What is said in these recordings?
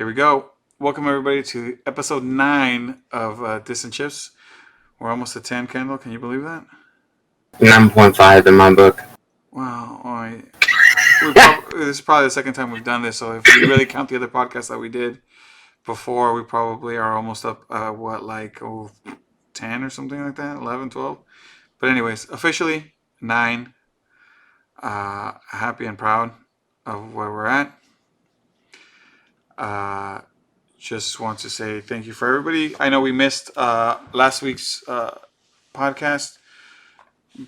Here we go. Welcome everybody to episode 9 of Distant Chipz. We're almost at 10, Kendall. Can you believe that? 9.5 in my book. Wow. This is probably the second time we've done this, so if we really count the other podcasts that we did before, we probably are almost up, 10 or something like that? 11, 12? But anyways, officially 9. Happy and proud of where we're at. Just want to say thank you for everybody. I know we missed last week's podcast.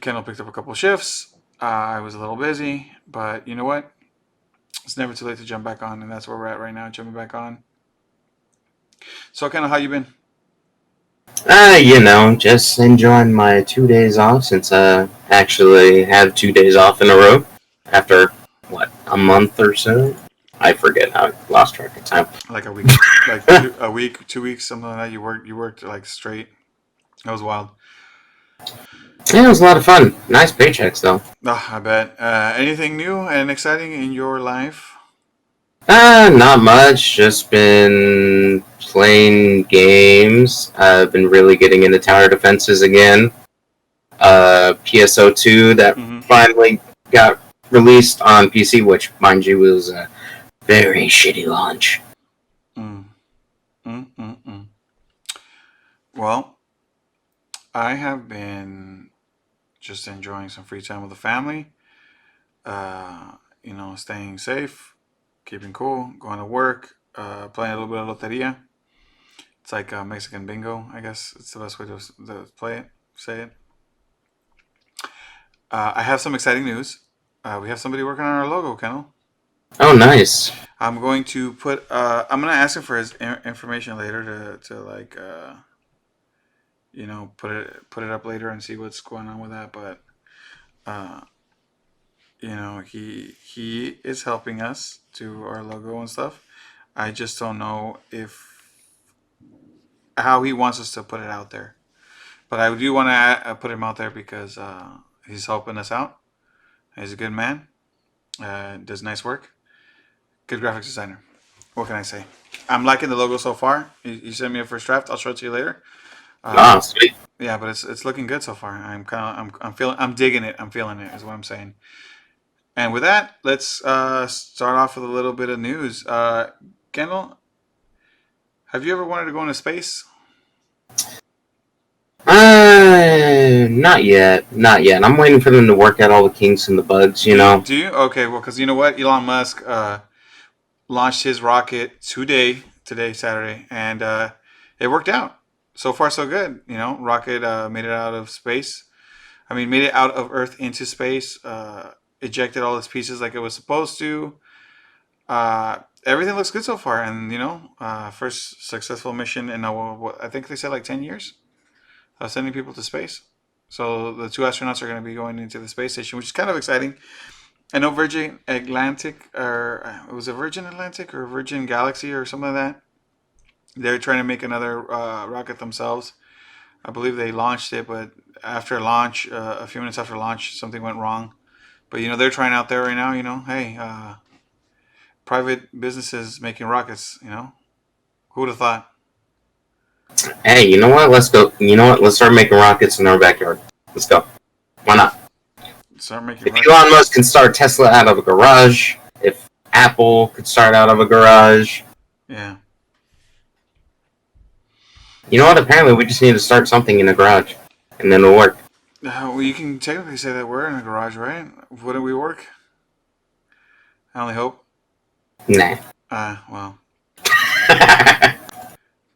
Kendall picked up a couple shifts. I was a little busy, but you know what? It's never too late to jump back on, and that's where we're at right now, jumping back on. So, Kendall, how you been? Just enjoying my 2 days off since I actually have 2 days off in a row after, a month or so? I forget. I lost track of time. Like a week, a week, 2 weeks, something like that. You worked like straight. That was wild. Yeah, it was a lot of fun. Nice paychecks, though. Oh, I bet. Anything new and exciting in your life? Not much. Just been playing games. I've been really getting into tower defenses again. PSO2 that finally got released on PC, which, mind you, was a very shitty launch. Well, I have been just enjoying some free time with the family. Staying safe, keeping cool, going to work, playing a little bit of loteria. It's like Mexican bingo, I guess. It's the best way to say it. I have some exciting news. We have somebody working on our logo, Kendall. Oh, nice. I'm going to put. I'm going to ask him for his information later to put it up later and see what's going on with that. But he is helping us do our logo and stuff. I just don't know how he wants us to put it out there. But I do want to put him out there because he's helping us out. He's a good man. Does nice work. Good graphics designer. What can I say? I'm liking the logo so far. You sent me a first draft. I'll show it to you later. Sweet. Yeah, but it's looking good so far. I'm digging it. I'm feeling it. Is what I'm saying. And with that, let's start off with a little bit of news. Kendall, have you ever wanted to go into space? Not yet. I'm waiting for them to work out all the kinks and the bugs, Do you? Okay, well, because you know what? Elon Musk launched his rocket today, Saturday, and it worked out. So far, so good. Rocket made it out of space. Made it out of Earth into space. Ejected all its pieces like it was supposed to. Everything looks good so far, and first successful mission in I think they said like 10 years. Sending people to space. So the 2 astronauts are going to be going into the space station, which is kind of exciting. I know Virgin Atlantic, or it was a Virgin Atlantic or Virgin Galaxy or something like that. They're trying to make another rocket themselves. I believe they launched it, but after launch, a few minutes after launch, something went wrong. But they're trying out there right now. Hey, private businesses making rockets. Who would have thought? Hey, you know what? Let's go. Let's start making rockets in our backyard. Let's go. Why not? Start making if rockets. Elon Musk can start Tesla out of a garage, if Apple could start out of a garage. Yeah. You know what? Apparently, we just need to start something in a garage, and then it'll work. Well, you can technically say that we're in a garage, right? Wouldn't we work? I only hope. Nah. Well.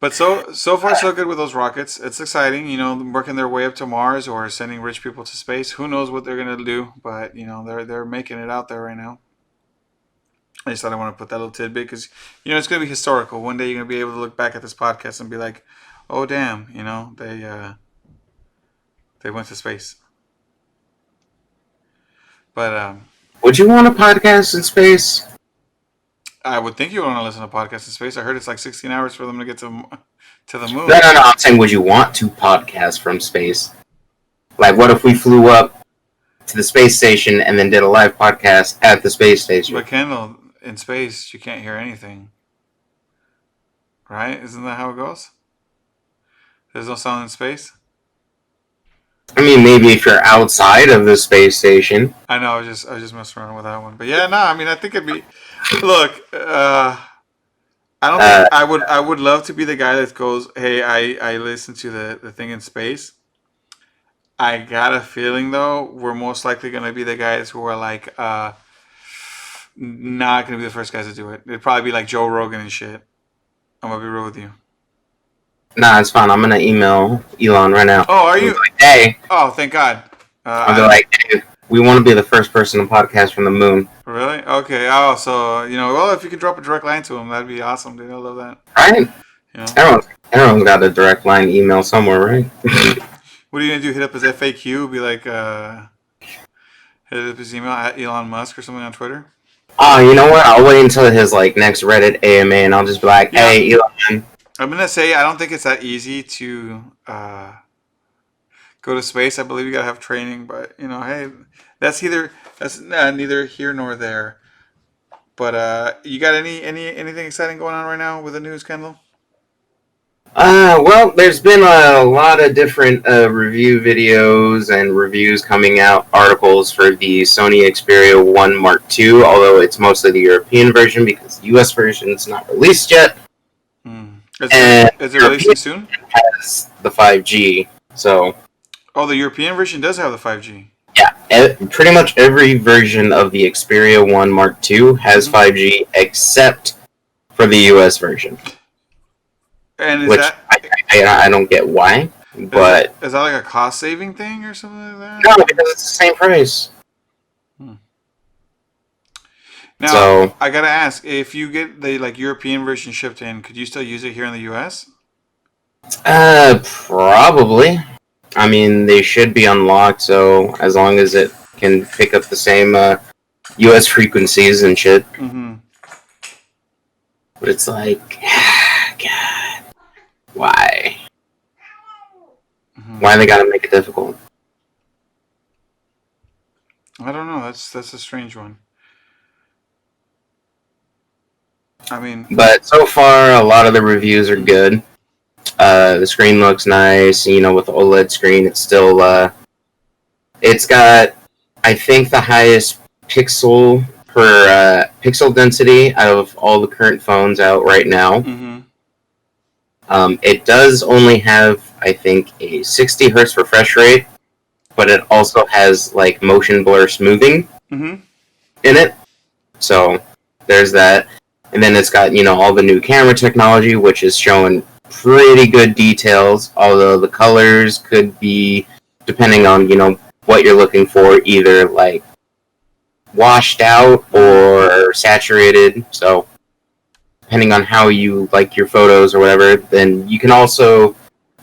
But so far so good with those rockets. It's exciting, working their way up to Mars or sending rich people to space. Who knows what they're gonna do? But they're making it out there right now. I just thought I want to put that little tidbit because it's gonna be historical. One day you're gonna be able to look back at this podcast and be like, "Oh damn, they went to space." But would you want a podcast in space? I would think you would want to listen to podcasts in space. I heard it's like 16 hours for them to get to the moon. No. I'm saying, would you want to podcast from space? Like, what if we flew up to the space station and then did a live podcast at the space station? But Kendall, in space, you can't hear anything. right? Isn't that how it goes? There's no sound in space. I mean, maybe if you're outside of the space station. I know. I was just messing around with that one. But yeah, no. I mean, I think it'd be. Look, I don't think Uh, I would. I would love to be the guy that goes, "Hey, I listened to the thing in space." I got a feeling though we're most likely gonna be the guys who are like not gonna be the first guys to do it. It'd probably be like Joe Rogan and shit. I'm gonna be real with you. nah, it's fine. I'm gonna email Elon right now. Oh, are I'm you? like, hey, Oh, thank God. I'll be like, hey, we want to be the first person to podcast from the moon. Really? Okay. Oh, so well, if you could drop a direct line to him, that'd be awesome, dude. I love that. Right? You know, Everyone's got a direct line email somewhere, right? what are you gonna do? Hit up his FAQ? Be like, hit up his email at Elon Musk or something on Twitter? Oh, you know what? I'll wait until his like next Reddit AMA, and I'll just be like, Yeah. hey, Elon. I'm gonna say I don't think it's that easy to go to space. I believe you gotta have training, but hey, that's neither here nor there. But you got anything exciting going on right now with the news, Kendall? Well, there's been a lot of different review videos and reviews coming out, articles for the Sony Xperia 1 Mark II, although it's mostly the European version because the US version is not released yet. Is it releasing soon? Has the 5G, so Oh, the European version does have the 5G. yeah, pretty much every version of the Xperia 1 Mark II has 5G except for the US version. And Which I don't get why, but is that like a cost saving thing or something like that? no, because it's the same price. Now, So I gotta ask, if you get the European version shipped in, could you still use it here in the US? probably. I mean, they should be unlocked, so as long as it can pick up the same US frequencies and shit. Mm-hmm. But it's like, God, why? Mm-hmm. Why they gotta make it difficult? I don't know. That's a strange one. I mean, But so far, a lot of the reviews are good. The screen looks nice. With the OLED screen, it's still it's got, I think, the highest pixel per pixel density out of all the current phones out right now. mm-hmm. It does only have, I think, a 60 hertz refresh rate, but it also has like motion blur smoothing Mm-hmm. in it. So there's that. And then it's got, all the new camera technology, which is showing pretty good details, although the colors could be, depending on, what you're looking for, either like washed out or saturated. So depending on how you like your photos or whatever, then you can also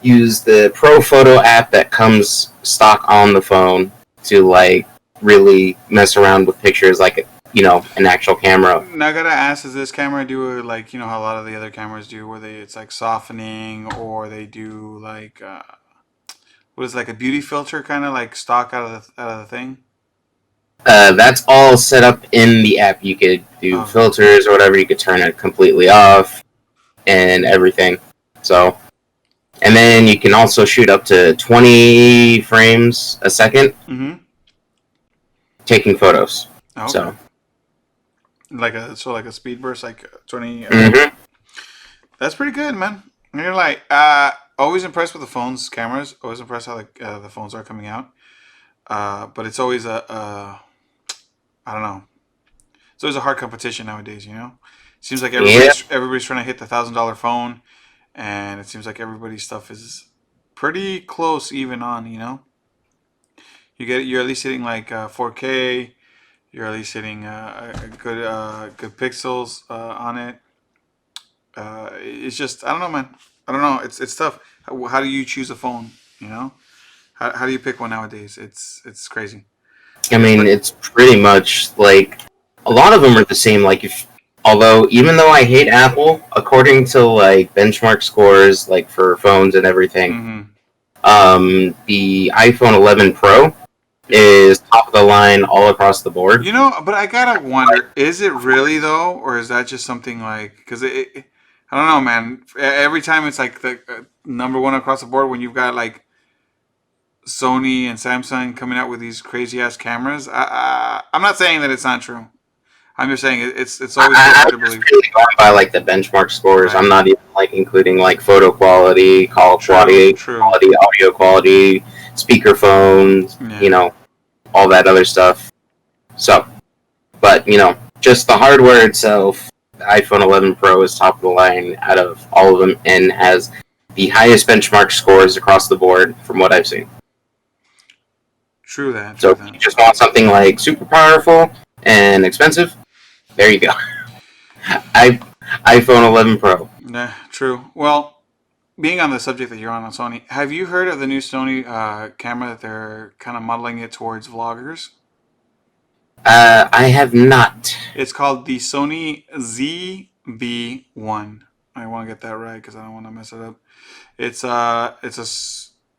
use the Pro Photo app that comes stock on the phone to like really mess around with pictures like an actual camera. Now I gotta ask: does this camera do like how a lot of the other cameras do, where it's like softening, or they do like what is it, like a beauty filter, kind of like stock out of the thing? That's all set up in the app. You could do filters or whatever. You could turn it completely off and everything. So, and then you can also shoot up to 20 frames a second taking photos. Okay. So, like a speed burst, like 20. mm-hmm. That's pretty good, man. And you're like, always impressed with the phone's cameras. Always impressed how the phones are coming out. But it's always I don't know. It's always a hard competition nowadays. Seems like everybody's trying to hit the $1,000 phone, and it seems like everybody's stuff is pretty close, even on. You're at least hitting like 4K. You're at least hitting a good pixels on it. It's just, I don't know, man. I don't know. It's tough. How do you choose a phone? How do you pick one nowadays? It's crazy. I mean, it's pretty much like a lot of them are the same. Like, although even though I hate Apple, according to like benchmark scores, like for phones and everything, the iPhone 11 Pro is top of the line all across the board. But I gotta wonder, is it really though, or is that just something like, because I don't know, man. Every time it's like the number one across the board when you've got like Sony and Samsung coming out with these crazy ass cameras. I'm not saying that it's not true. I'm just saying it's always hard to I'm just believe. really going by like the benchmark scores. I'm Right. not even like including like photo quality, call True. True. quality, audio quality, speakerphones, Yeah. all that other stuff. So, but just the hardware itself, the iPhone 11 Pro is top of the line out of all of them and has the highest benchmark scores across the board from what I've seen. True that. So True if you that. just want something like super powerful and expensive, there you go. I iPhone 11 Pro. Yeah. True. Well, being on the subject that you're on Sony, have you heard of the new Sony camera that they're kind of modeling it towards vloggers? I have not. It's called the Sony ZV-1. I want to get that right because I don't want to mess it up. It's a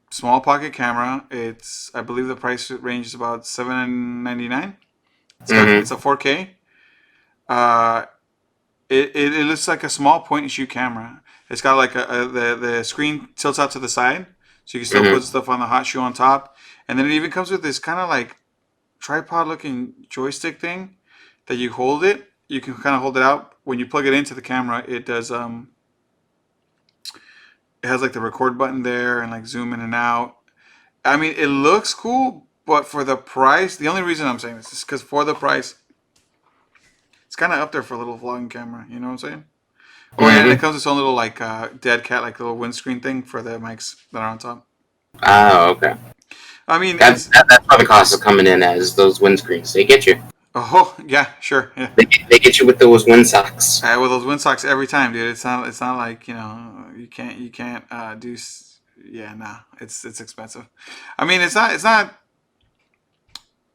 small pocket camera. I believe the price range is about $799. It's Mm-hmm. a 4K. Uh, it looks like a small point and shoot camera. It's got like the screen tilts out to the side, so you can still Mm-hmm. put stuff on the hot shoe on top, and then it even comes with this kind of like tripod looking joystick thing that you hold it. You can kind of hold it out when you plug it into the camera. It does it has like the record button there and like zoom in and out. I mean, it looks cool, but for the price, the only reason I'm saying this is because for the price, it's kind of up there for a little vlogging camera. You know what I'm saying? Oh yeah, and it Mm-hmm. comes with its own little like dead cat like little windscreen thing for the mics that are on top. Oh, okay. I mean, That's where the cost is coming in as those windscreens. They get you. oh yeah, sure, yeah. They get you with those windsocks. With those windsocks every time, dude. It's not like you can't yeah, nah. It's expensive. I mean, it's not.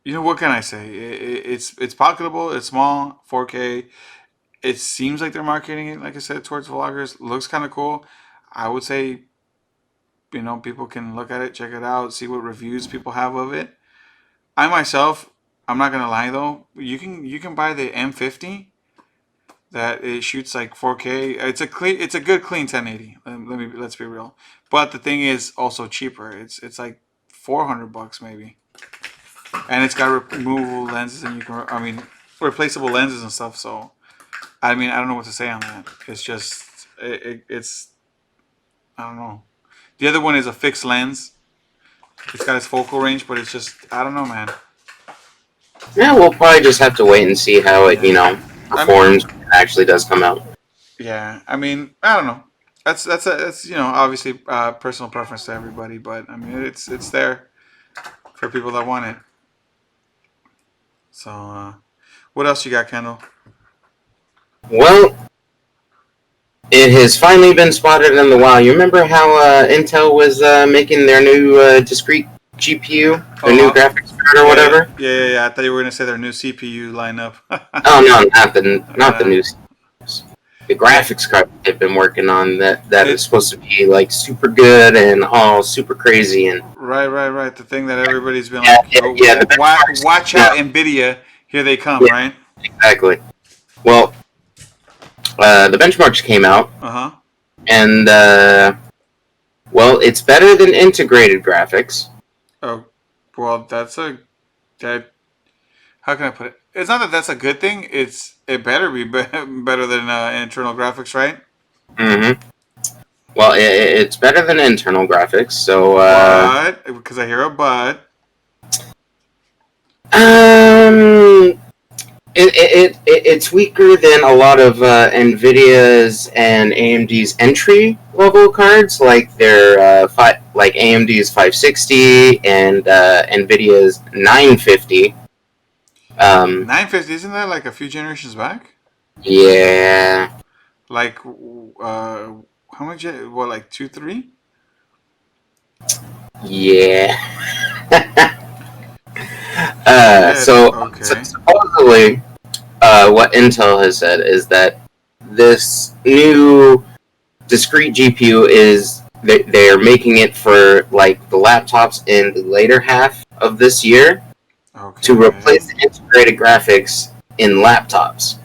What can I say? It's pocketable. It's small, 4K. It seems like they're marketing it, like I said, towards vloggers. Looks kind of cool. I would say, people can look at it, check it out, see what reviews people have of it. I myself, I'm not gonna lie though. You can buy the M50 that it shoots like 4K. It's a good clean 1080. Let's be real. But the thing is also cheaper. It's like $400 maybe, and it's got removable lenses and replaceable lenses and stuff. So I mean, I don't know what to say on that. It's just it's I don't know. The other one is a fixed lens. It's got its focal range, but it's just I don't know, man. Yeah, we'll probably just have to wait and see how it, Yeah. I mean, performs when it actually does come out. yeah. I mean, I don't know. That's obviously personal preference to everybody, but I mean it's there for people that want it. So what else you got, Kendall? Well, it has finally been spotted in the wild. You remember how Intel was making their new discrete GPU, their new Oh, graphics card or yeah, yeah, whatever? yeah, yeah, yeah. I thought you were gonna say their new CPU lineup. Oh no, not the uh, new CPUs. The yeah, graphics card they've been working on that is it supposed to be like super good and all super crazy and right, right, right. The thing that everybody's been yeah, like, yeah, yeah, the watch benchmarks. out, Yeah, Nvidia, here they come, yeah, right? exactly. Well, the benchmarks came out, Uh huh. and well, it's better than integrated graphics. Oh, well, that. How can I put it? It's not that that's a good thing. It better be better than internal graphics, right? Hmm. Well, it's better than internal graphics. So, But because I hear a but. um, it's weaker than a lot of Nvidia's and AMD's entry level cards, like their like AMD's 560 and Nvidia's 950. 950, isn't that like a few generations back? Yeah, Like, how much? What, like two, three? yeah. Shit. So Okay. supposedly, what Intel has said is that this new discrete GPU is they're making it for like the laptops in the later half of this year to replace Okay. the integrated graphics in laptops.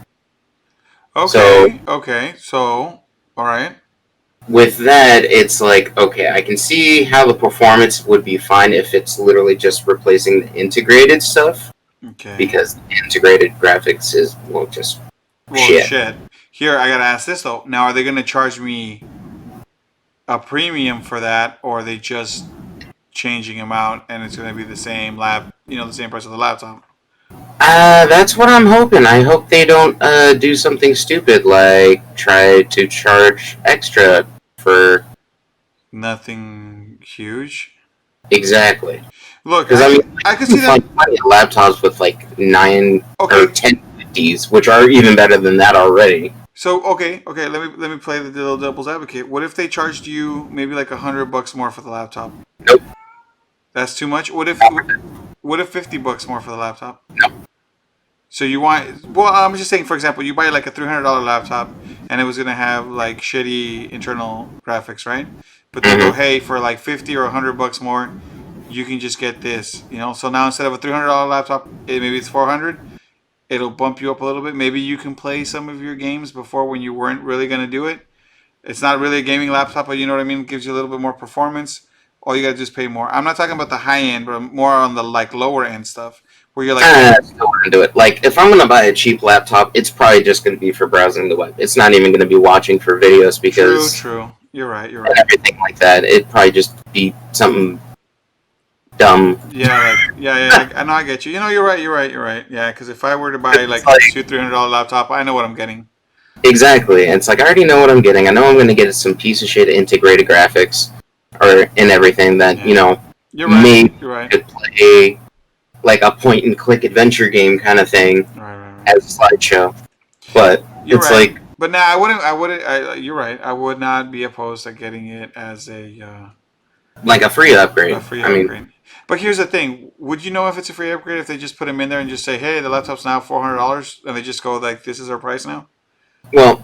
So Okay. Okay. So All right. With that, it's like, okay, I can see how the performance would be fine if it's literally just replacing the integrated stuff, Okay. because the integrated graphics is, well, just Well, shit. shit. Here, I gotta ask this though. Now, are they gonna charge me a premium for that, or are they just changing them out and it's gonna be the same the same price of the laptop? That's what I'm hoping. I hope they don't do something stupid like try to charge extra for Nothing huge. exactly. Look, Because I mean, I could you see can them. find plenty of laptops with like 9 or Okay, 1050s, which are even better than that already. so okay. Let me play the little devil's advocate. What if they charged you maybe like $100 more for the laptop? Nope. That's too much. What if $50 more for the laptop? So you want? Well, I'm just saying. For example, you buy like a $300 laptop, and it was gonna have like shitty internal graphics, right? But they go, Mm-hmm. hey, for like 50 or $100 more, you can just get this. So now instead of a $300 laptop, maybe it's 400. It'll bump you up a little bit. Maybe you can play some of your games before when you weren't really gonna do it. It's not really a gaming laptop, but you know what I mean. It gives you a little bit more performance. All you gotta just pay more. I'm not talking about the high end, but more on the like lower end stuff where you're like, I still wouldn't do it. Like, if I'm gonna buy a cheap laptop, it's probably just gonna be for browsing the web. It's not even gonna be watching for videos true, because true. You're right. You're and right. everything like that. It'd probably just be something dumb. Yeah, like yeah. I know. I get you. You're right. You're right. You're right. Yeah, because if I were to buy It's like like $200-$300 laptop, I know what I'm getting. exactly. It's like I already know what I'm getting. I know I'm gonna get some piece of shit integrated graphics or in everything that Yeah, you're right. maybe You're right. could play like a point and click adventure game kind of thing Right. Right. Right. as a slideshow. But You're it's right. like But now I wouldn't. I wouldn't. You're right. I would not be opposed to getting it as a free a upgrade. free I mean, upgrade. But here's the thing: would you know if it's a free upgrade if they just put them in there and just say, "Hey, the laptop's now $400," and they just go like, "This is our price now"? well,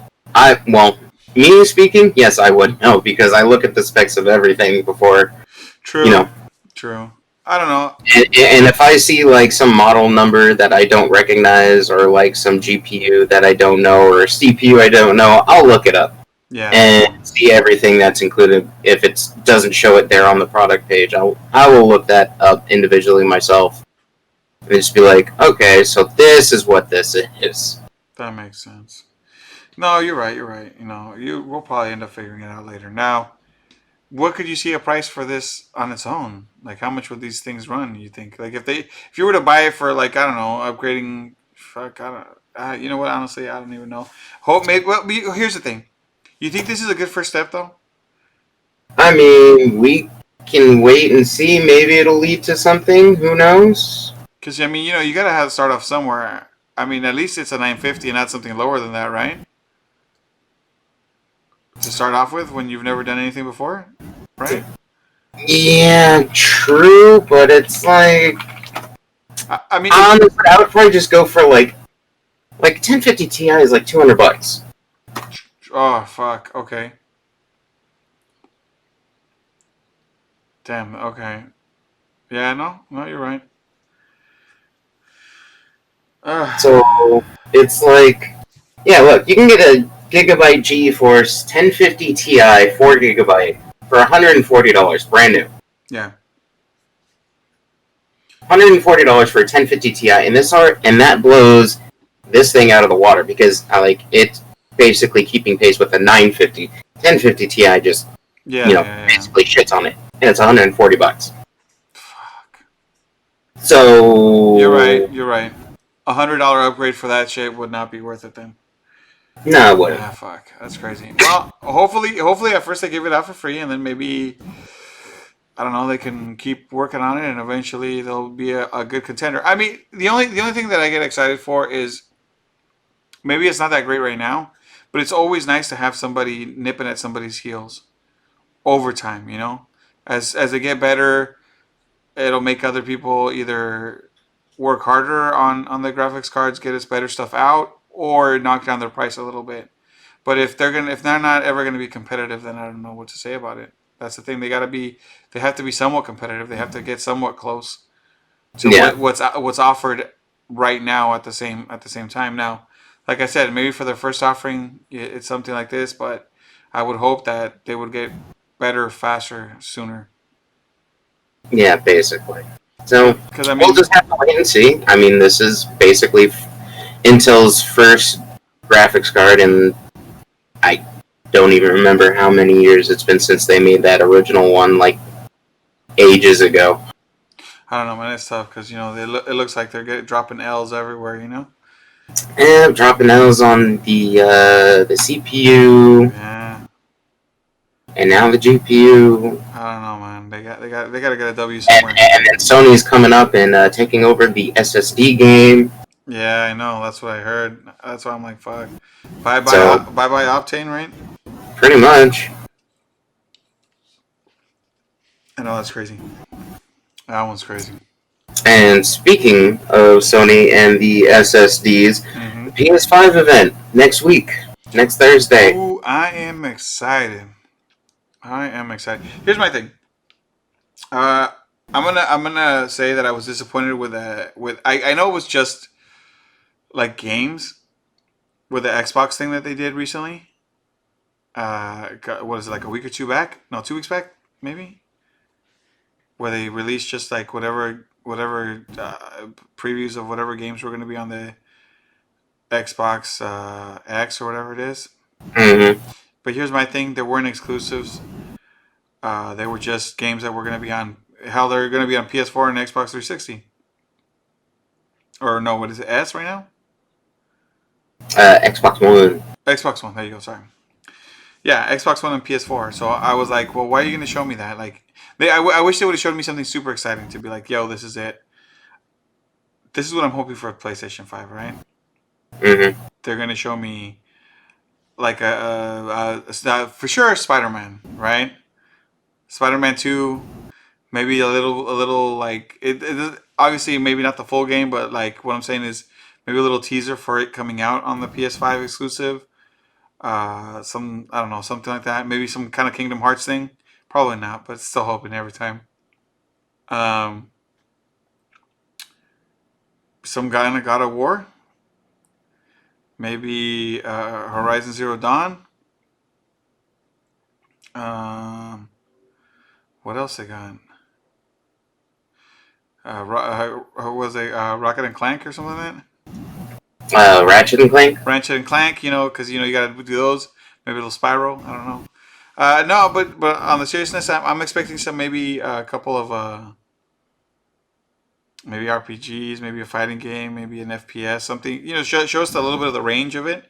me speaking, yes, I would know because I look at the specs of everything before, you True. know. True. I don't know. And if I see like some model number that I don't recognize, or like some GPU that I don't know, or CPU I don't know, I'll look it up Yeah. and see everything that's included. If it doesn't show it there on the product page, I will look that up individually myself and just be like, okay, so this is what this is. That makes sense. No, you're right. You're right. We'll probably end up figuring it out later. Now, what could you see a price for this on its own? Like, how much would these things run? You think? Like, if you were to buy it for like, I don't know, upgrading. Fuck, I don't. You know what? Honestly, I don't even know. Hope maybe. Well, here's the thing. You think this is a good first step though? I mean, we can wait and see. Maybe it'll lead to something. Who knows? Because I mean, you gotta have to start off somewhere. I mean, at least it's a 950 and not something lower than that, right? To start off with, when you've never done anything before, right? Yeah, true, but it's like I mean, honestly, I would probably just go for like 1050 Ti is like $200. oh fuck, okay, damn, okay, yeah, no, you're right. Uh, So it's like, yeah, look, you can get a Gigabyte GeForce 1050 Ti 4 GB for $140, brand new. yeah, $140 for a 1050 Ti, and that blows this thing out of the water because I like it's basically keeping pace with the 950. 1050 Ti just yeah. basically shits on it, and it's $140. Fuck. So You're right. You're right. $100 upgrade for that shit would not be worth it then. no, I wouldn't. Ah, fuck. That's crazy. Well, hopefully at first they give it out for free, and then maybe I don't know. They can keep working on it, and eventually they'll be a good contender. I mean, the only thing that I get excited for is maybe it's not that great right now, but it's always nice to have somebody nipping at somebody's heels over time. As they get better, it'll make other people either work harder on the graphics cards, get us better stuff out, or knock down their price a little bit. But if they're not ever gonna be competitive, then I don't know what to say about it. That's the thing. They have to be somewhat competitive. They have to get somewhat close to Yeah, what's offered right now at the same time. Now, like I said, maybe for their first offering, it's something like this. But I would hope that they would get better, faster, sooner. Yeah, basically. So Because I we'll mean, just have to wait and see. I mean, this is basically Intel's first graphics card, and I don't even remember how many years it's been since they made that original one, like ages ago. I don't know, man. It's tough because it looks like they're dropping L's everywhere. And dropping L's on the CPU, Yeah. and now the GPU, I don't know, man. They gotta get a W and, somewhere. and then Sony's coming up and taking over the SSD game. Yeah, I know. That's what I heard. That's why I'm like, fuck. Bye So bye, bye bye, Optane, right? pretty much. I know that's crazy. That one's crazy. And speaking of Sony and the SSDs, Mm-hmm. the PS5 event next week, next Thursday. Ooh, I am excited. I am excited. Here's my thing. Uh, I'm gonna say that I was disappointed with. I know it was just like games with the Xbox thing that they did recently. What is it, like a week or two back? No, 2 weeks back, maybe. Where they released just like whatever previews of whatever games were going to be on the Xbox X or whatever it is. Mm-hmm. But here's my thing: there weren't exclusives. They were just games that were going to be on. Hell, they're going to be on PS4 and Xbox 360. Or no, what is it? S right now? Xbox One. Xbox One. There you go. Sorry. Yeah, Xbox One and PS4. So I was like, well, why are you going to show me that? Like, I wish they would have showed me something super exciting to be like, yo, this is it. This is what I'm hoping for PlayStation 5, right? Mm-hmm. They're going to show me like for sure Spider-Man, right? Spider-Man 2, maybe a little like it obviously maybe not the full game, but like what I'm saying is maybe a little teaser for it coming out on the PS5 exclusive. Some I don't know, something like that. Maybe some kind of Kingdom Hearts thing. Probably not, but still hoping every time. Um, some guy in a God of War. Maybe Horizon Zero Dawn. Um, what else they got? Was it Rocket and Clank or something like that? Ratchet and Clank. Ratchet and Clank, because you got to do those. Maybe a little Spiral. I don't know. No, but on the seriousness, I'm expecting some maybe a couple of maybe RPGs, maybe a fighting game, maybe an FPS, something. Show us a little bit of the range of it.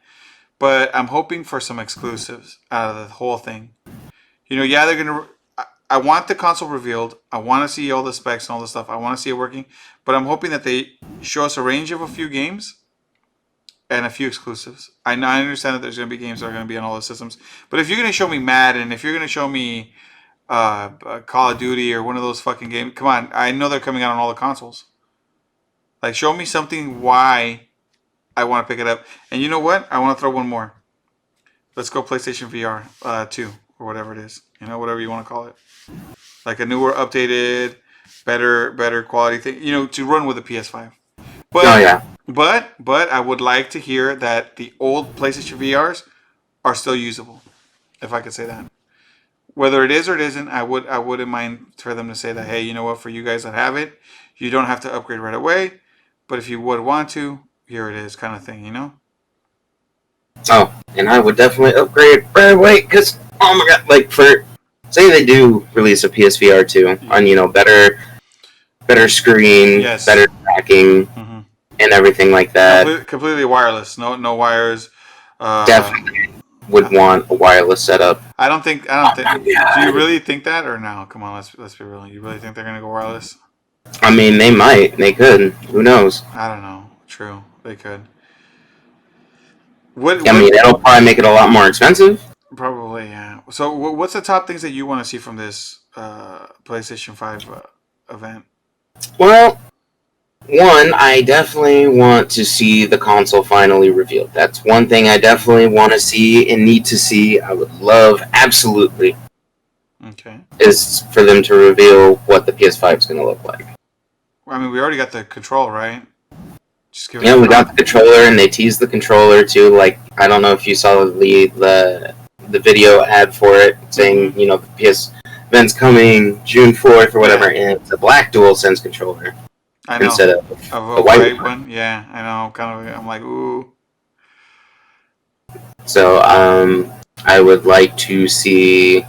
But I'm hoping for some exclusives out of the whole thing. Yeah, they're gonna. I want the console revealed. I want to see all the specs and all the stuff. I want to see it working. But I'm hoping that they show us a range of a few games and a few exclusives. I understand that there's going to be games that are going to be on all the systems. But if you're going to show me Madden, if you're going to show me Call of Duty or one of those fucking games, come on. I know they're coming out on all the consoles. Like, show me something why I want to pick it up. And you know what? I want to throw one more. Let's go PlayStation VR 2 or whatever it is. Whatever you want to call it. Like a newer, updated, better quality thing. To run with the PS5. But, Oh yeah. But I would like to hear that the old PlayStation VRs are still usable, if I could say that. Whether it is or it isn't, I wouldn't mind for them to say that, hey, you know what, for you guys that have it, you don't have to upgrade right away, but if you would want to, here it is, kind of thing. Oh, and I would definitely upgrade right away because oh my god, like say they do release a PSVR 2 on better screen, Yes. better tracking, and everything like that. Completely wireless, no wires. Definitely would want a wireless setup. I don't think. Do you God. really think that, or no? Come on, let's be real. You really think they're gonna go wireless? I mean, they might, they could. Who knows? I don't know. True, they could. I mean, that'll probably make it a lot more expensive. Probably, yeah. So, what's the top things that you want to see from this PlayStation 5 event? Well, one, I definitely want to see the console finally revealed. That's one thing I definitely want to see and need to see. I would love, absolutely, Okay. is for them to reveal what the PS5 is going to look like. Well, I mean, we already got the control, right? Just Yeah, we got the controller, and they teased the controller too. Like, I don't know if you saw the the video ad for it, saying the PS event's coming June 4th or whatever, and it's a black DualSense controller I know. instead of Of the a white white one. one. Yeah, I know. Kind of. I'm like, ooh. So I would like to see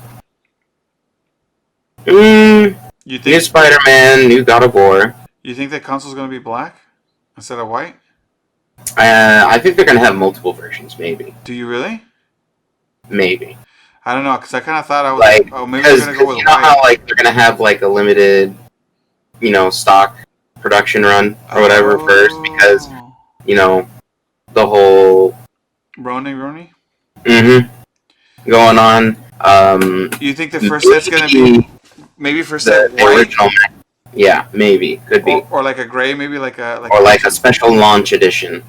new You think Spider-Man, new God of War. you think that console's gonna be black instead of white? I think they're gonna have multiple versions, maybe. Do you really? Maybe. I don't know, because I kind of thought I was like, Like, oh, maybe they're because gonna go with you know white. how like they're gonna have like a limited, stock production run or whatever first, because Oh, you know the whole Roni. going on. You think the first set's gonna be Maybe maybe first set the white original. Yeah, maybe could be, or like a gray, maybe like a or like a special launch edition.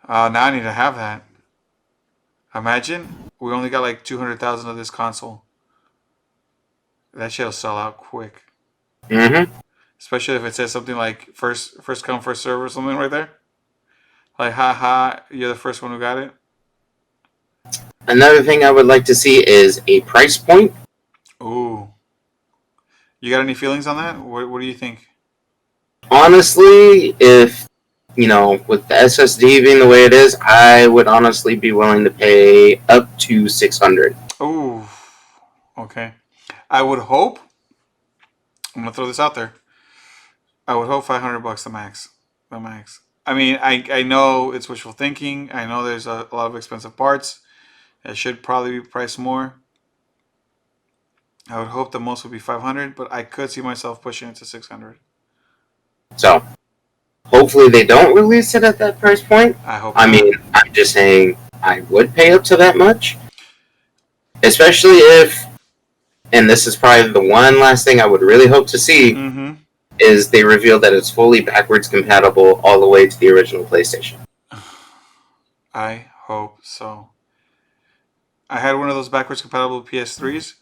Now I need to have that. Imagine we only got like 200,000 of this console. That shit'll sell out quick. Mm-hmm. Especially if it says something like first come first serve or something right there. Like ha, you're the first one who got it. Another thing I would like to see is a price point. Ooh, you got any feelings on that? What do you think? Honestly, if with the SSD being the way it is, I would honestly be willing to pay up to 600. Ooh, okay. I would hope. I'm gonna throw this out there. I would hope $500 the max. The max. I mean, I know it's wishful thinking. I know there's a lot of expensive parts. It should probably be priced more. I would hope the most would be 500, but I could see myself pushing it to 600. So hopefully they don't release it at that price point. I hope I not. mean, I'm just saying I would pay up to that much, especially if, and this is probably the one last thing I would really hope to see, Mm-hmm. is they reveal that it's fully backwards compatible all the way to the original PlayStation. I hope so. I had one of those backwards compatible PS3s.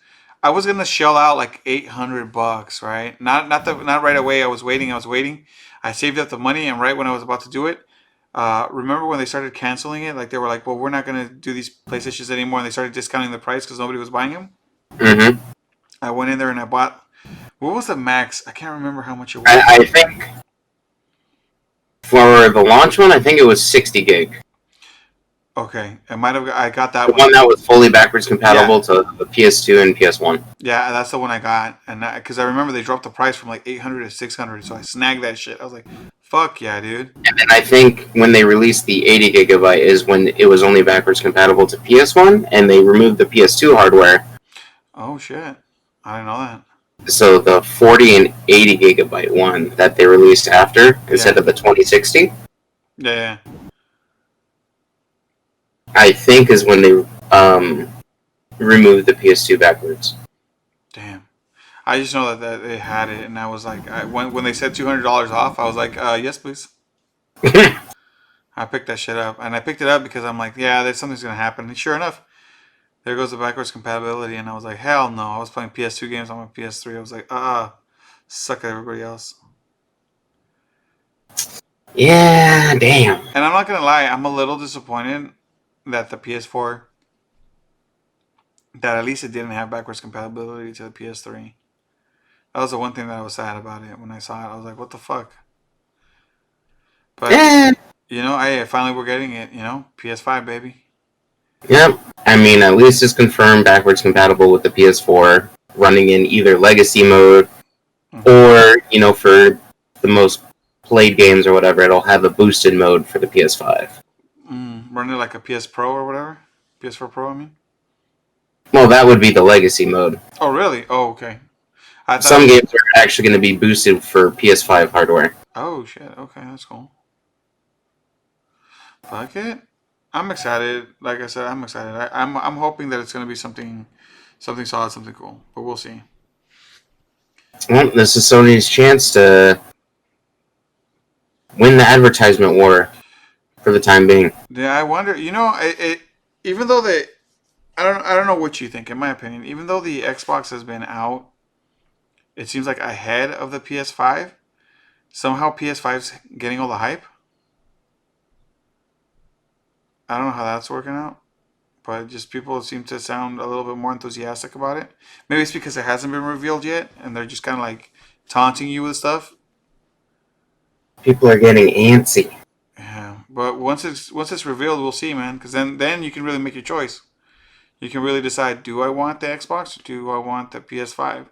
I was gonna shell out like $800, right? Not right away. I was waiting. I saved up the money, and right when I was about to do it, remember when they started canceling it? Like they were like, "Well, we're not gonna do these PlayStations anymore," and they started discounting the price because nobody was buying them. Mm-hmm. I went in there and I bought. What was the max? I can't remember how much it was. I think for the launch one, I think it was 60 gig. Okay, I might have. I got that The one. one that was fully backwards compatible to the PS2 and PS1. Yeah, that's the one I got, and because I remember they dropped the price from like 800 to 600, so I snagged that shit. I was like, "Fuck yeah, dude!" And then I think when they released the 80 gigabyte is when it was only backwards compatible to PS1, and they removed the PS2 hardware. Oh shit, I didn't know that. So the 40 and 80 gigabyte one that they released after instead of the 2060, Yeah. I think is when they removed the PS2 backwards. Damn. I just know that they had it, and I was like, when they said $200 off, I was like, yes, please. I picked that shit up, and I picked it up because I'm like, yeah, there's something's gonna happen. And sure enough, there goes the backwards compatibility, and I was like, hell no. I was playing PS2 games on my PS3. I was like, suck at everybody else. Yeah, damn. And I'm not gonna lie, I'm a little disappointed that the PS4, that at least it didn't have backwards compatibility to the PS3. That was the one thing that I was sad about it when I saw it. I was like, what the fuck? But Yeah. finally we're getting it. PS5 baby. Yep. I mean, at least it's confirmed backwards compatible with the PS4, running in either legacy mode or, for the most played games or whatever, it'll have a boosted mode for the PS5. Running like a PS Pro or whatever. PS4 Pro, I mean. Well, that would be the legacy mode. Oh really? Oh okay. I thought. Some games are actually going to be boosted for PS5 hardware. Oh shit. Okay, that's cool. Fuck it. I'm excited. Like I said, I'm excited. I'm hoping that it's gonna be something solid, something cool. But we'll see. Well, this is Sony's chance to win the advertisement war for the time being. Yeah, I wonder. Even though I don't know what you think. In my opinion, even though the Xbox has been out, it seems like ahead of the PS5. Somehow PS5's getting all the hype. I don't know how that's working out, but just people seem to sound a little bit more enthusiastic about it. Maybe it's because it hasn't been revealed yet, and they're just kind of like taunting you with stuff. People are getting antsy. Yeah, but once it's revealed, we'll see, man. Because then you can really make your choice. You can really decide: do I want the Xbox or do I want the PS5?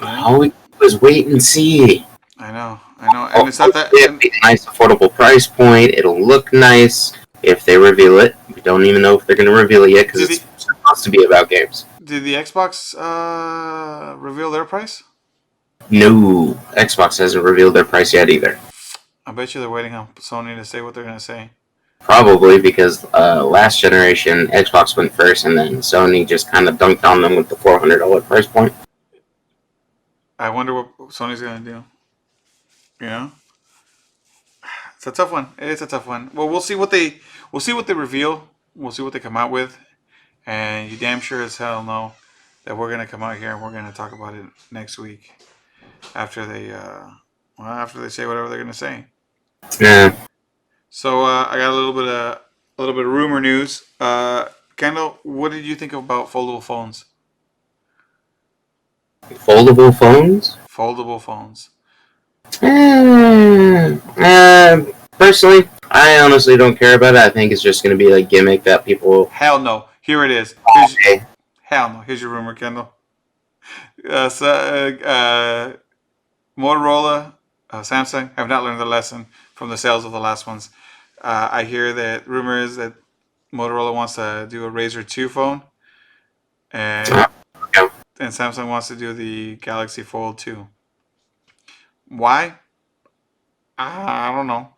All we do is wait and see. I know, and it's not that. It'll be a nice, affordable price point. It'll look nice if they reveal it. We don't even know if they're going to reveal it yet because it's supposed to be about games. Did the Xbox reveal their price? No, Xbox hasn't revealed their price yet either. I bet you they're waiting on Sony to say what they're gonna say. Probably because last generation Xbox went first, and then Sony just kind of dunked on them with the $400 price point. I wonder what Sony's gonna do. You know, it's a tough one. It's a tough one. Well, we'll see what they reveal. We'll see what they come out with, and you damn sure as hell know that we're gonna come out here and we're gonna talk about it next week after they say whatever they're gonna say. Yeah. So I got a little bit of rumor news. Kendall, what did you think about foldable phones? Foldable phones? Foldable phones. Personally, I honestly don't care about it. I think it's just going to be a gimmick that people. Hell no. Here it is. Hell no. Here's your rumor, Kendall. Motorola, Samsung have not learned the lesson from the sales of the last ones. I hear that rumor is that Motorola wants to do a Razr 2 phone, and Samsung wants to do the Galaxy Fold 2. Why? I don't know.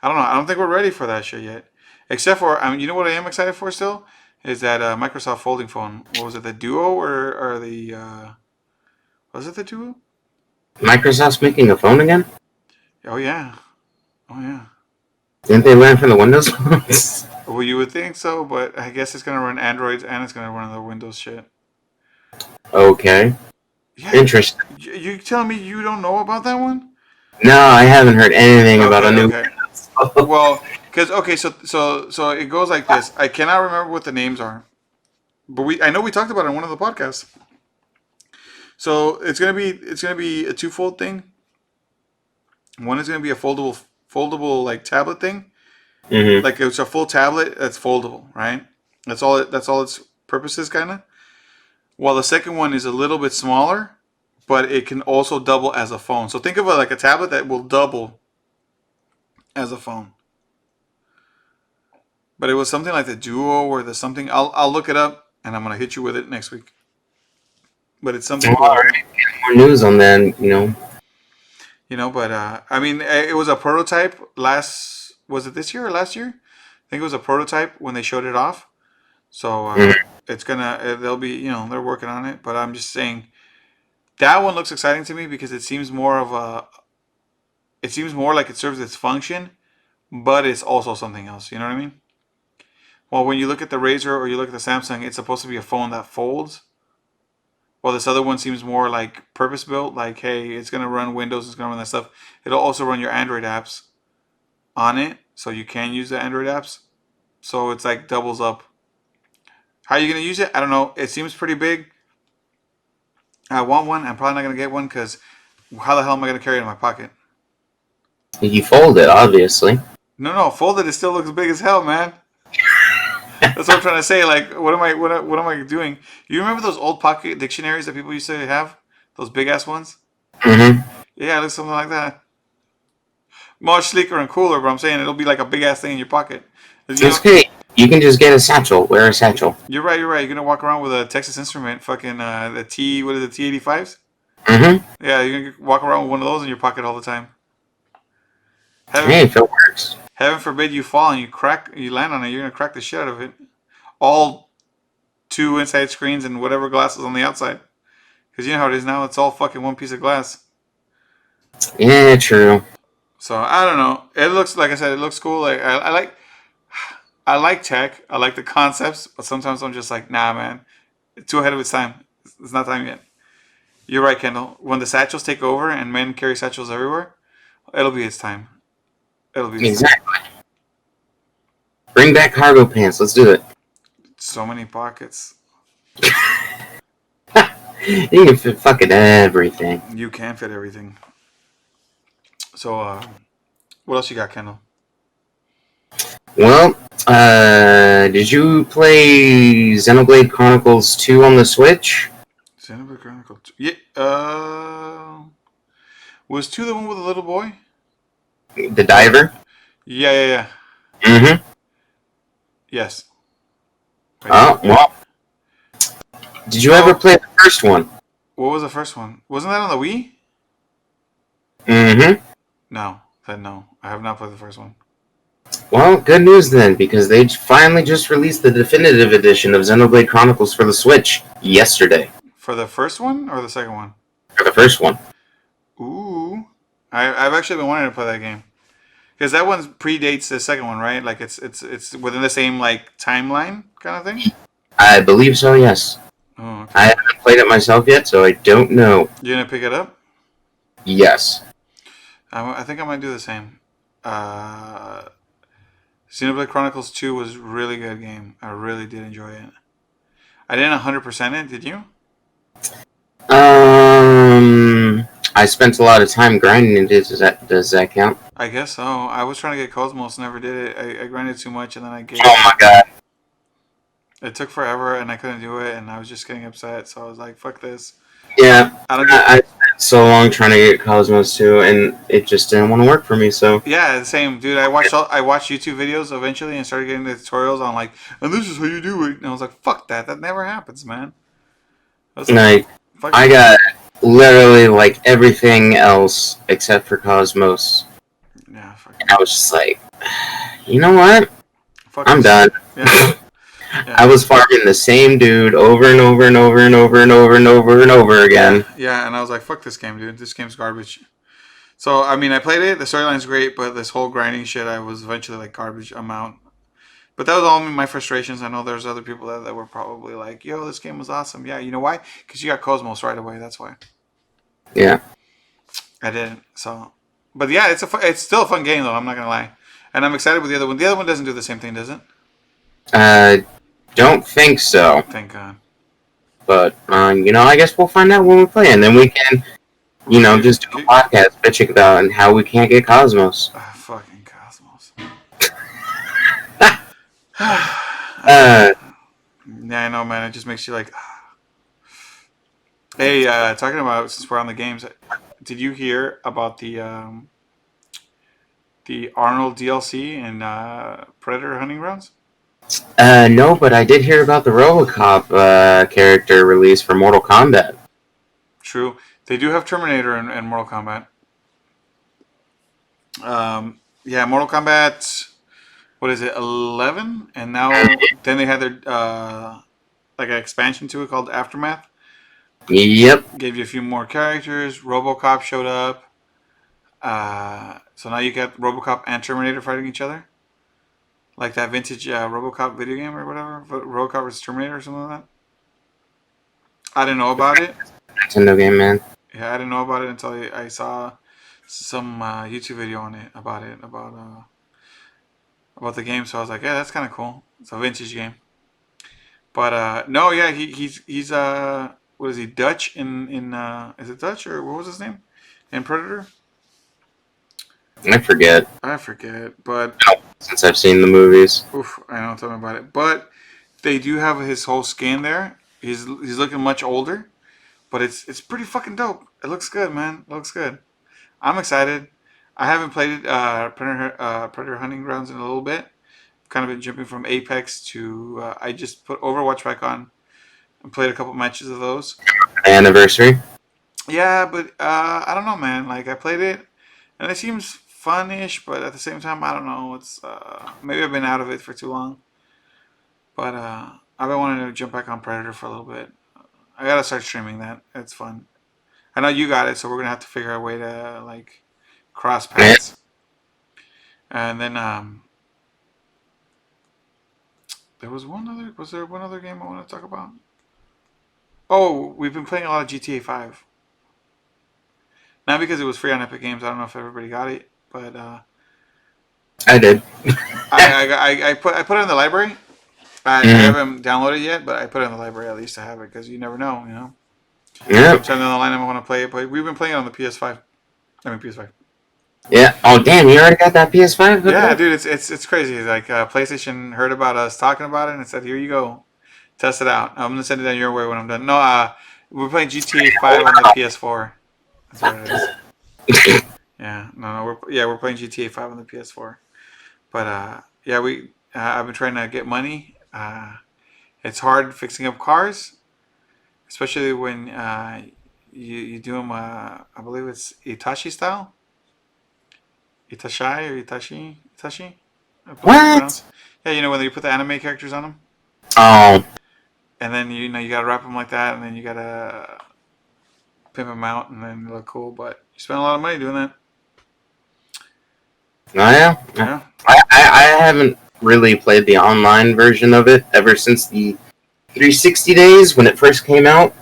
I don't think we're ready for that shit yet. Except for, you know what I am excited for still? Is that Microsoft folding phone. What was it, the Duo or the... was it the Duo? Microsoft's making a phone again? Oh, yeah. Oh, yeah. Didn't they learn from the Windows phones? Well, you would think so, but I guess it's going to run Androids and it's going to run the Windows shit. Okay. Yeah. Interesting. You telling me you don't know about that one? No, I haven't heard anything about a new Windows. Well, because, so it goes like this. I cannot remember what the names are. But I know we talked about it on one of the podcasts. So it's gonna be a twofold thing. One is gonna be a foldable like tablet thing. Mm-hmm. Like it's a full tablet that's foldable, right? That's all its purpose is, kind of. While the second one is a little bit smaller, but it can also double as a phone. So think of it like a tablet that will double as a phone. But it was something like the Duo or the something. I'll look it up and I'm gonna hit you with it next week. But it's something. All right. More news on that, But it was a prototype was it this year or last year? I think it was a prototype when they showed it off. So they'll be, they're working on it. But I'm just saying that one looks exciting to me because it seems more like it serves its function, but it's also something else. You know what I mean? Well, when you look at the Razr or you look at the Samsung, it's supposed to be a phone that folds. Well, this other one seems more like purpose-built. Like, hey, it's going to run Windows. It's going to run that stuff. It'll also run your Android apps on it. So you can use the Android apps. So it's like doubles up. How are you going to use it? I don't know. It seems pretty big. I want one. I'm probably not going to get one because how the hell am I going to carry it in my pocket? You fold it, obviously. No. Folded, it still looks big as hell, man. That's what I'm trying to say. Like, what am I doing? You remember those old pocket dictionaries that people used to have? Those big ass ones? Mm-hmm. Yeah, it looks something like that. Much sleeker and cooler, but I'm saying it'll be like a big ass thing in your pocket. It's okay. You can just get a satchel. Wear a satchel. You're right. You're gonna walk around with a Texas Instrument, fucking what is it, T85s? Mm-hmm. Yeah, you're gonna walk around with one of those in your pocket all the time. If it works. Heaven forbid you fall and you land on it, you're gonna crack the shit out of it. All 2 inside screens and whatever glasses on the outside. Because you know how it is now, it's all fucking one piece of glass. Yeah, true. So I don't know. It looks, like I said, it looks cool. Like I like tech. I like the concepts, but sometimes I'm just like, nah, man, it's too ahead of its time. It's not time yet. You're right, Kendall. When the satchels take over and men carry satchels everywhere, it'll be its time. It'll be exactly. Bring back cargo pants. Let's do it. So many pockets. You can fit fucking everything. You can fit everything. So, what else you got, Kendall? Well, did you play Xenoblade Chronicles 2 on the Switch? Xenoblade Chronicle 2. Yeah. Was 2 the one with the little boy? The Diver? Yeah. Mm-hmm. Yes. Wait, Oh, well. Did you ever play the first one? what was the first one? Wasn't that on the Wii? Mm-hmm. No. Then no. I have not played the first one. Well, good news then, because they finally just released the definitive edition of Xenoblade Chronicles for the Switch yesterday. For the first one or the second one? For the first one. Ooh. I've actually been wanting to play that game. Because that one predates the second one, right? Like it's within the same like timeline kind of thing. I believe so, yes. Oh, okay. I haven't played it myself yet, so I don't know. You gonna pick it up? Yes. I think I might do the same. Xenoblade Chronicles 2 was a really good game. I really did enjoy it. I didn't 100% it. Did you? I spent a lot of time grinding it. Does that count? I guess so. I was trying to get Cosmos, never did it. I grinded too much, and then I gave Oh my god. It took forever, and I couldn't do it, and I was just getting upset. So I was like, "Fuck this." Yeah. I spent so long trying to get Cosmos too, and it just didn't want to work for me, so. Yeah, the same, dude. I watched YouTube videos eventually and started getting the tutorials on like, and this is how you do it. And I was like, "Fuck that! That never happens, man." Like, I got literally like everything else except for Cosmos. Yeah, fuck. And I was just like, you know what? Fuck I'm this. done. Yeah. I was farming the same dude over and over and over and over and over and over and over again. Yeah, and I was like, "Fuck this game, dude. This game's garbage." So I mean, I played it. The storyline's great, but this whole grinding shit, I was eventually like garbage amount. But that was all my frustrations. I know there's other people that were probably like, "Yo, this game was awesome." Yeah, you know why? Because you got Cosmos right away. That's why. Yeah. I didn't. So, but yeah, it's still a fun game though. I'm not gonna lie, and I'm excited with the other one. The other one doesn't do the same thing, does it? Don't think so. Thank God. But I guess we'll find out when we play, and then we can, just do a podcast bitching about and how we can't get Cosmos. Fucking Cosmos. Yeah, I know, man. It just makes you like. Hey, talking about since we're on the games, did you hear about the Arnold DLC in Predator Hunting Grounds? No, but I did hear about the RoboCop character release for Mortal Kombat. True. They do have Terminator in Mortal Kombat. Yeah, Mortal Kombat. What is it? 11, and now then they had their like an expansion to it called Aftermath. Yep. Gave you a few more characters. RoboCop showed up. So now you got RoboCop and Terminator fighting each other. Like that vintage RoboCop video game or whatever. RoboCop vs. Terminator or something like that. I didn't know about it. Nintendo game, man. Yeah, I didn't know about it until I saw some YouTube video on it, about the game. So I was like, yeah, that's kind of cool. It's a vintage game. But no, yeah, he's what is he, Dutch in is it Dutch or what was his name in Predator? I forget. But Since I've seen the movies. oof, I don't tell me about it. But they do have his whole skin there. He's looking much older, but it's pretty fucking dope. It looks good, man. It looks good. I'm excited. I haven't played Predator Hunting Grounds in a little bit. Kind of been jumping from Apex to I just put Overwatch back on and played a couple matches of those. Anniversary. Yeah, but I don't know, man. Like I played it, and it seems fun-ish, but at the same time, I don't know. It's maybe I've been out of it for too long. But I've been wanting to jump back on Predator for a little bit. I gotta start streaming that. It's fun. I know you got it, so we're gonna have to figure out a way to like cross paths. And then was there one other game I want to talk about? Oh, we've been playing a lot of GTA 5. Not because it was free on Epic Games. I don't know if everybody got it, but I did. I put it in the library. I Mhm. haven't downloaded it yet, but I put it in the library at least to have it because you never know, you know. Yep. Sometime down the line, I want to play it, but we've been playing it on the PS5. I mean PS5. Yeah. Oh, damn! You already got that PS5 hooked Yeah, up? dude, it's crazy. Like PlayStation heard about us talking about it and said, "Here you go, test it out." I'm gonna send it down your way when I'm done. No, we're playing GTA 5 on the PS4. That's what it is. Yeah, no, we're playing GTA 5 on the PS4. But yeah, I've been trying to get money. It's hard fixing up cars, especially when you do them. I believe it's Itachi style, Itashai or Itachi. I believe it's What? pronounced. Yeah, you know when you put the anime characters on them, Oh, and then you know you gotta wrap them like that, and then you gotta pimp them out, and then they look cool. But you spend a lot of money doing that. yeah. Yeah. I haven't really played the online version of it ever since the 360 days when it first came out.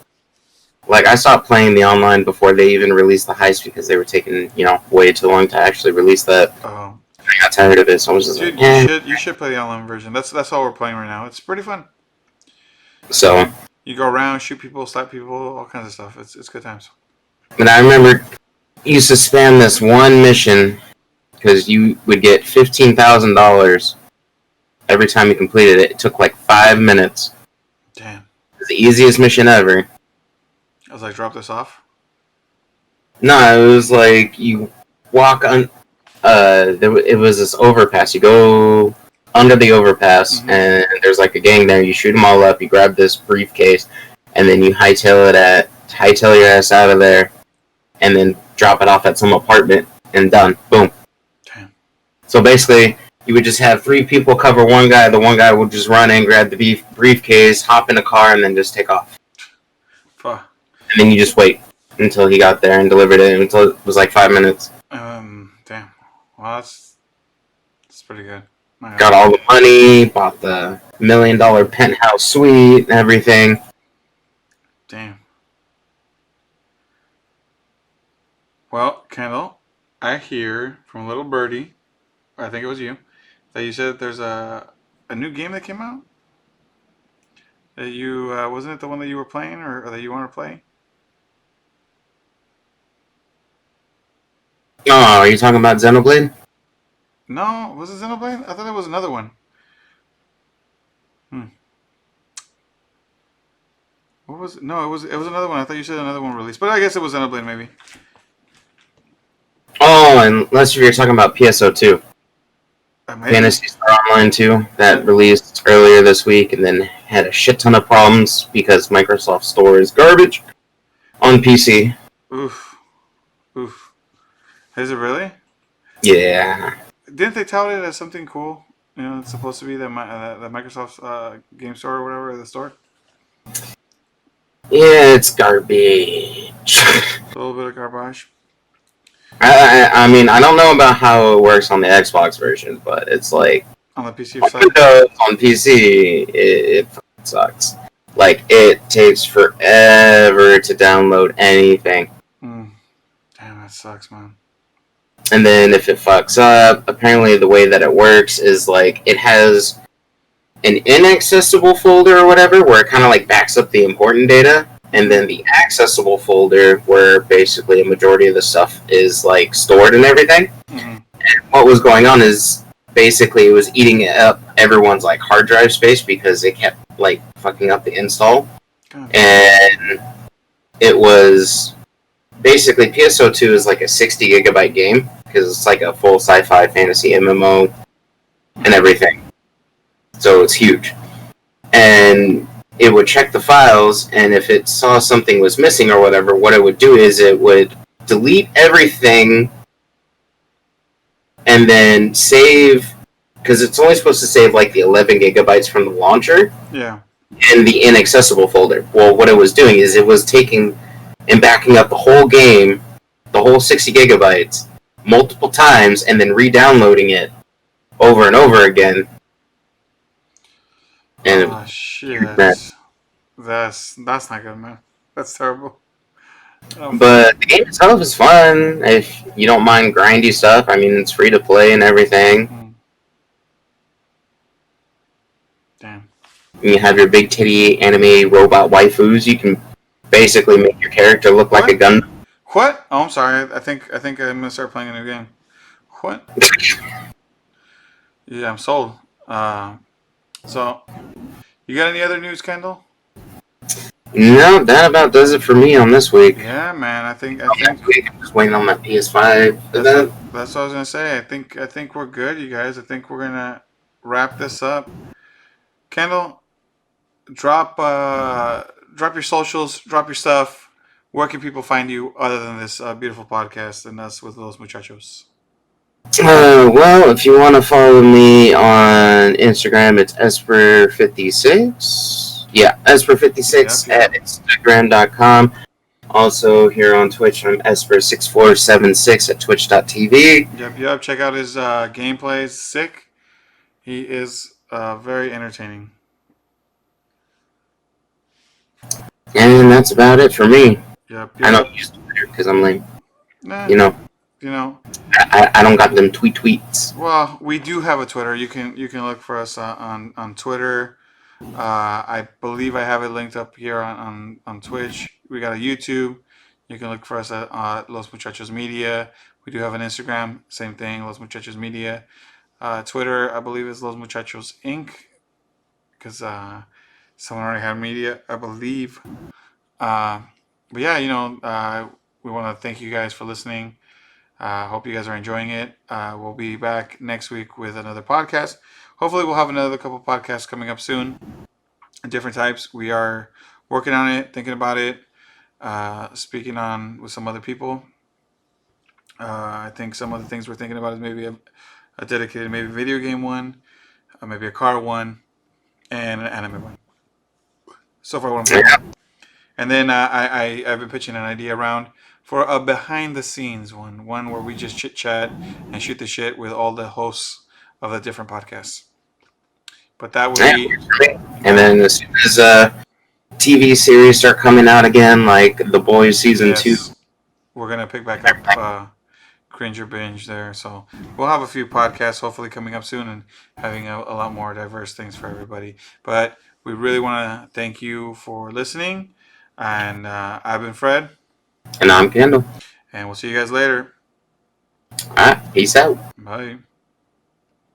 Like, I stopped playing the online before they even released the heist because they were taking, way too long to actually release that. Oh, I got tired of it, so I was just like, dude, eh. you should play the online version. That's all we're playing right now. It's pretty fun. So, You go around, shoot people, slap people, all kinds of stuff. It's good times. and I remember you used to spam this one mission because you would get $15,000 every time you completed it. It took like 5 minutes. Damn. It was the easiest mission ever. I was like, drop this off. No, it was like you walk on. It was this overpass. You go under the overpass, Mm-hmm. and there's like a gang there. You shoot them all up. You grab this briefcase, and then you hightail your ass out of there, and then drop it off at some apartment, and done. Boom. Damn. So basically, you would just have three people cover one guy. The one guy would just run in, grab the briefcase, hop in a car, and then just take off. Fuck. And then you just wait until he got there and delivered it until it was like 5 minutes. Damn. Well, that's pretty good. Got all the money, bought the $1 million penthouse suite and everything. Damn. Well, Kendall, I hear from little birdie, I think it was you, that you said there's a new game that came out. That you wasn't it the one that you were playing or that you want to play? Oh, are you talking about Xenoblade? No, was it Xenoblade? I thought it was another one. Hmm. What was it? No, it was another one. I thought you said another one released, but I guess it was Xenoblade maybe. Oh, unless you're talking about PSO2. Maybe. Fantasy Star Online 2 that released earlier this week and then had a shit ton of problems because Microsoft Store is garbage on PC. Oof. Oof. Is it really? Yeah. Didn't they tout it as something cool? You know, it's supposed to be the Microsoft's game store or whatever, the store. Yeah, it's garbage. A little bit of garbage. I mean, I don't know about how it works on the Xbox version, but it's like On the PC on side. Windows, on PC, it fucking sucks. Like, it takes forever to download anything. Damn, that sucks, man. And then if it fucks up, apparently the way that it works is like it has an inaccessible folder or whatever where it kind of like backs up the important data, and then the accessible folder where basically a majority of the stuff is like stored and everything. Mm-hmm. And what was going on is basically it was eating up everyone's like hard drive space because it kept like fucking up the install. And it was basically PSO2 is like a 60 gigabyte game because it's like a full sci-fi fantasy MMO and everything. So it's huge. And it would check the files, and if it saw something was missing or whatever, what it would do is it would delete everything and then save, because it's only supposed to save like the 11 gigabytes from the launcher. Yeah. In the inaccessible folder. Well, what it was doing is it was taking and backing up the whole game, the whole 60 gigabytes, multiple times, and then re-downloading it over and over again. And oh shit. That's not good, man. That's terrible. But the game itself is fun if you don't mind grindy stuff. I mean, it's free to play and everything. Damn. You have your big titty anime robot waifus. You can basically make your character look like a gun. What? Oh, I'm sorry. I think I'm gonna start playing a new game. What? Yeah, I'm sold. So you got any other news, Kendall? No, that about does it for me on this week. Yeah, man. I think Next week, I'm just waiting on my PS5 that's what I was gonna say. I think we're good, you guys. I think we're gonna wrap this up. Kendall, drop your socials, drop your stuff. Where can people find you other than this beautiful podcast and us with Los Muchachos? Well, if you want to follow me on Instagram, it's Esper56. Yeah, Esper56 Yep. at Instagram.com. Also, here on Twitch, I'm Esper6476 at Twitch.tv. Yep. Check out his gameplays. Sick. He is very entertaining. And that's about it for me. Yep. I don't use Twitter because I'm lame. Nah, You know, I don't got them tweets. Well, we do have a Twitter. You can look for us on Twitter. I believe I have it linked up here on Twitch. We got a YouTube. You can look for us at Los Muchachos Media. We do have an Instagram. Same thing, Los Muchachos Media. Twitter, I believe, is Los Muchachos Inc. Because someone already had media, I believe. But yeah, we want to thank you guys for listening. Hope you guys are enjoying it. We'll be back next week with another podcast. Hopefully, we'll have another couple podcasts coming up soon. Different types. We are working on it, thinking about it, speaking on with some other people. I think some of the things we're thinking about is maybe a dedicated, maybe video game one, maybe a car one, and an anime one. So far, what I'm thinking. And then I've been pitching an idea around for a behind the scenes one where we just chit chat and shoot the shit with all the hosts of the different podcasts. But that would be. And then as soon as TV series start coming out again, like The Boys season 2, we're gonna pick back up Cringer Binge there. So we'll have a few podcasts hopefully coming up soon and having a lot more diverse things for everybody. But we really want to thank you for listening. And I've been Fred. And I'm Kendall. And we'll see you guys later. Alright, peace out. Bye.